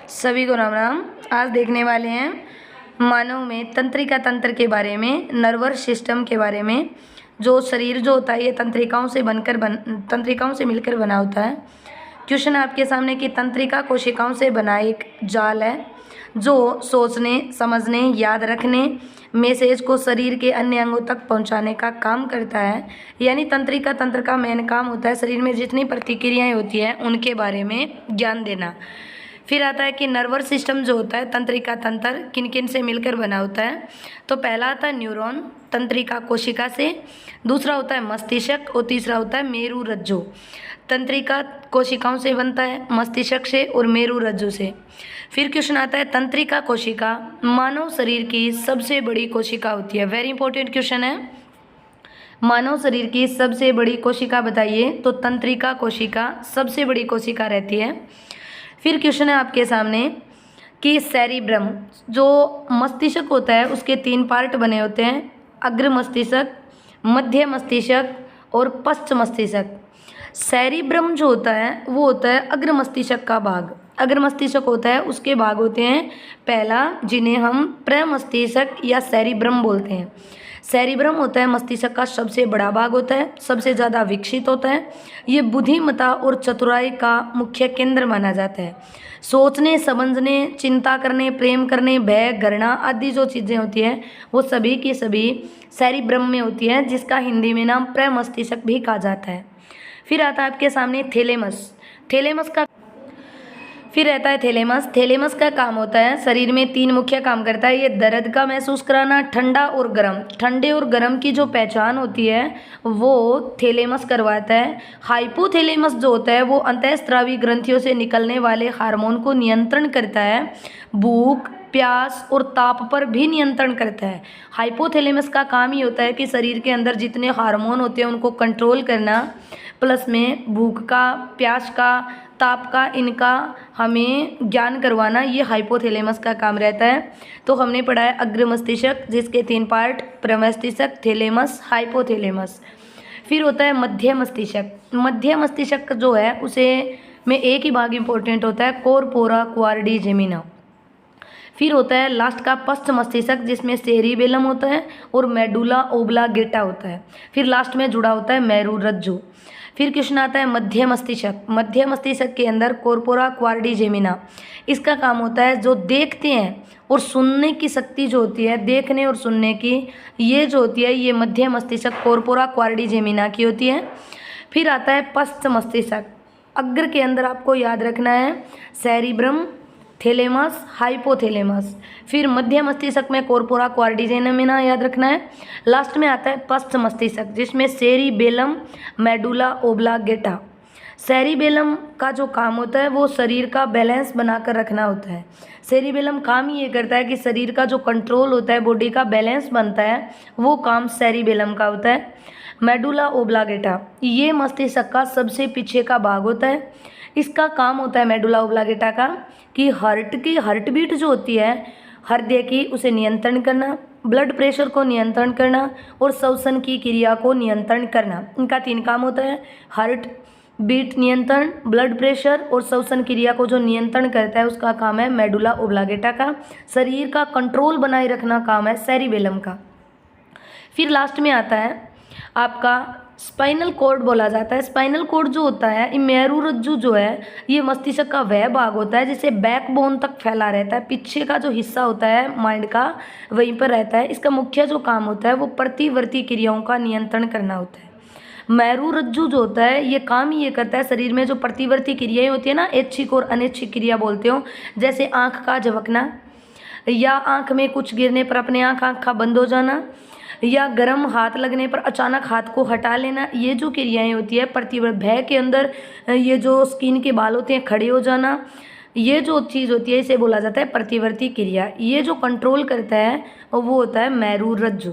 सभी को राम राम। आज देखने वाले हैं मानव में तंत्रिका तंत्र के बारे में, नर्वस सिस्टम के बारे में। जो शरीर जो होता है ये तंत्रिकाओं से मिलकर बना होता है। क्वेश्चन आपके सामने कि तंत्रिका कोशिकाओं से बना एक जाल है जो सोचने, समझने, याद रखने, मैसेज को शरीर के अन्य अंगों तक पहुंचाने का काम करता है। यानी तंत्रिका तंत्र का मेन काम होता है शरीर में जितनी प्रतिक्रियाएं होती हैं उनके बारे में ज्ञान देना। फिर आता है कि नर्वस सिस्टम जो होता है तंत्रिका तंत्र किन किन से मिलकर बना होता है। तो पहला आता है न्यूरॉन तंत्रिका कोशिका से, दूसरा होता है मस्तिष्क और तीसरा होता है मेरु रज्जु। तंत्रिका कोशिकाओं से बनता है, मस्तिष्क से और मेरु रज्जु से। फिर क्वेश्चन आता है तंत्रिका कोशिका मानव शरीर की सबसे बड़ी कोशिका होती है। वेरी इंपॉर्टेंट क्वेश्चन है। मानव शरीर की सबसे बड़ी कोशिका बताइए, तो तंत्रिका कोशिका सबसे बड़ी कोशिका रहती है। फिर क्वेश्चन है आपके सामने कि सेरिब्रम जो मस्तिष्क होता है उसके 3 पार्ट बने होते हैं, अग्र मस्तिष्क, मध्य मस्तिष्क और पश्च मस्तिष्क। सेरिब्रम जो होता है वो होता है अग्र मस्तिष्क का भाग। अग्र मस्तिष्क होता है उसके भाग होते हैं पहला जिन्हें हम प्रमस्तिष्क या सेरिब्रम बोलते हैं। सेरिब्रम होता है मस्तिष्क का सबसे बड़ा भाग होता है, सबसे ज़्यादा विकसित होता है। ये बुद्धिमत्ता और चतुराई का मुख्य केंद्र माना जाता है। सोचने, समझने, चिंता करने, प्रेम करने, भय, घृणा आदि जो चीज़ें होती हैं वो सभी की सभी सेरिब्रम में होती है, जिसका हिंदी में नाम प्रमस्तिष्क भी कहा जाता है। फिर आता है आपके सामने थैलेमस। फिर रहता है थैलेमस। थैलेमस का काम होता है शरीर में 3 मुख्य काम करता है। ये दर्द का महसूस कराना, ठंडा और गर्म। ठंडे और गर्म की जो पहचान होती है वो थैलेमस करवाता है। हाइपोथैलेमस जो होता है वो अंतःस्रावी ग्रंथियों से निकलने वाले हार्मोन को नियंत्रण करता है। भूख, प्यास और ताप पर भी नियंत्रण करता है। हाइपोथैलेमस का काम ही होता है कि शरीर के अंदर जितने हार्मोन होते हैं उनको कंट्रोल करना, प्लस में भूख का, प्यास का, ताप का, इनका हमें ज्ञान करवाना, ये हाइपोथैलेमस का काम रहता है। तो हमने पढ़ा है अग्र मस्तिष्क जिसके 3 पार्ट, प्रमस्तिष्क, थैलेमस, हाइपोथैलेमस। फिर होता है मध्य मस्तिष्क। मध्य मस्तिष्क जो है उसे में एक ही भाग इंपॉर्टेंट होता है, कोर्पोरा क्वाड्रिजेमिना। फिर होता है लास्ट का पश्च मस्तिष्क जिसमें सेरिबेलम होता है और मेडुला ओब्लांगेटा होता है। फिर लास्ट में जुड़ा होता है मेरु रज्जु। फिर क्वेश्चन आता है मध्य मस्तिष्क। मध्य मस्तिष्क के अंदर कोर्पोरा क्वाड्रिजेमिना, इसका काम होता है जो देखते हैं और सुनने की शक्ति जो होती है, देखने और सुनने की, ये जो होती है ये मध्य मस्तिष्क कोर्पोरा क्वाड्रिजेमिना की होती है। फिर आता है पश्च मस्तिष्क। अग्र के अंदर आपको याद रखना है सेरिब्रम, थैलेमस, हाइपोथैलेमस। फिर मध्य मस्तिष्क में कोर्पोरा क्वाड्रिजेमिना याद रखना है। लास्ट में आता है पश्च मस्तिष्क जिसमें सेरिबेलम, मेडुला ओब्लांगेटा। सेरिबेलम का जो काम होता है वो शरीर का बैलेंस बनाकर रखना होता है। सेरिबेलम काम ही ये करता है कि शरीर का जो कंट्रोल होता है, बॉडी का बैलेंस बनता है, वो काम सेरिबेलम का होता है। मेडुला ओब्लांगेटा ये मस्तिष्क का सबसे पीछे का भाग होता है। इसका काम होता है मेडुला ओब्लांगेटा का कि हार्ट बीट जो होती है हृदय की, उसे नियंत्रण करना, ब्लड प्रेशर को नियंत्रण करना और श्वसन की क्रिया को नियंत्रण करना। इनका 3 काम होता है, हार्ट बीट नियंत्रण, ब्लड प्रेशर और श्वसन क्रिया को जो नियंत्रण करता है उसका काम है मेडुला ओब्लांगेटा का। शरीर का कंट्रोल बनाए रखना काम है सेरिबेलम का। फिर लास्ट में आता है आपका स्पाइनल कॉर्ड बोला जाता है। स्पाइनल कॉर्ड जो होता है, ये मेरु रज्जु जो है ये मस्तिष्क का वह भाग होता है जिसे बैकबोन तक फैला रहता है। पीछे का जो हिस्सा होता है माइंड का वहीं पर रहता है। इसका मुख्य जो काम होता है वो प्रतिवर्ती क्रियाओं का नियंत्रण करना होता है। मेरु रज्जु जो होता है ये काम ही ये करता है शरीर में जो प्रतिवर्ती क्रियाएं होती है ना, ऐच्छिक और अनैच्छिक क्रिया बोलते हो, जैसे आँख का झपकना या आँख में कुछ गिरने पर अपने आँख का बंद हो जाना या गर्म हाथ लगने पर अचानक हाथ को हटा लेना, ये जो क्रियाएं होती है प्रतिवर्त भय के अंदर, ये जो स्किन के बाल होते हैं खड़े हो जाना, ये जो चीज़ होती है इसे बोला जाता है प्रतिवर्ती क्रिया। ये जो कंट्रोल करता है वो होता है मेरु रज्जु।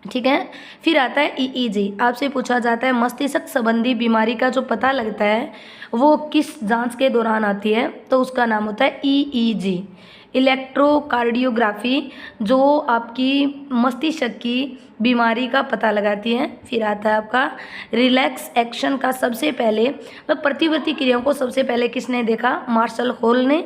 ठीक है। फिर आता है ईईजी। आपसे पूछा जाता है मस्तिष्क संबंधी बीमारी का जो पता लगता है वो किस जांच के दौरान आती है, तो उसका नाम होता है ईईजी, इलेक्ट्रोकार्डियोग्राफी, जो आपकी मस्तिष्क की बीमारी का पता लगाती है। फिर आता है आपका रिलैक्स एक्शन का सबसे पहले प्रतिवर्ती क्रियाओं को सबसे पहले किसने देखा? मार्शल हॉल ने।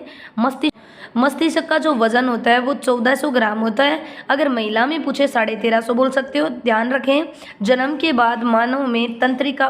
मस्तिष्क का जो वजन होता है वो 1400 ग्राम होता है। अगर महिला में पूछे 1350 बोल सकते हो। ध्यान रखें, जन्म के बाद मानव में तंत्रिका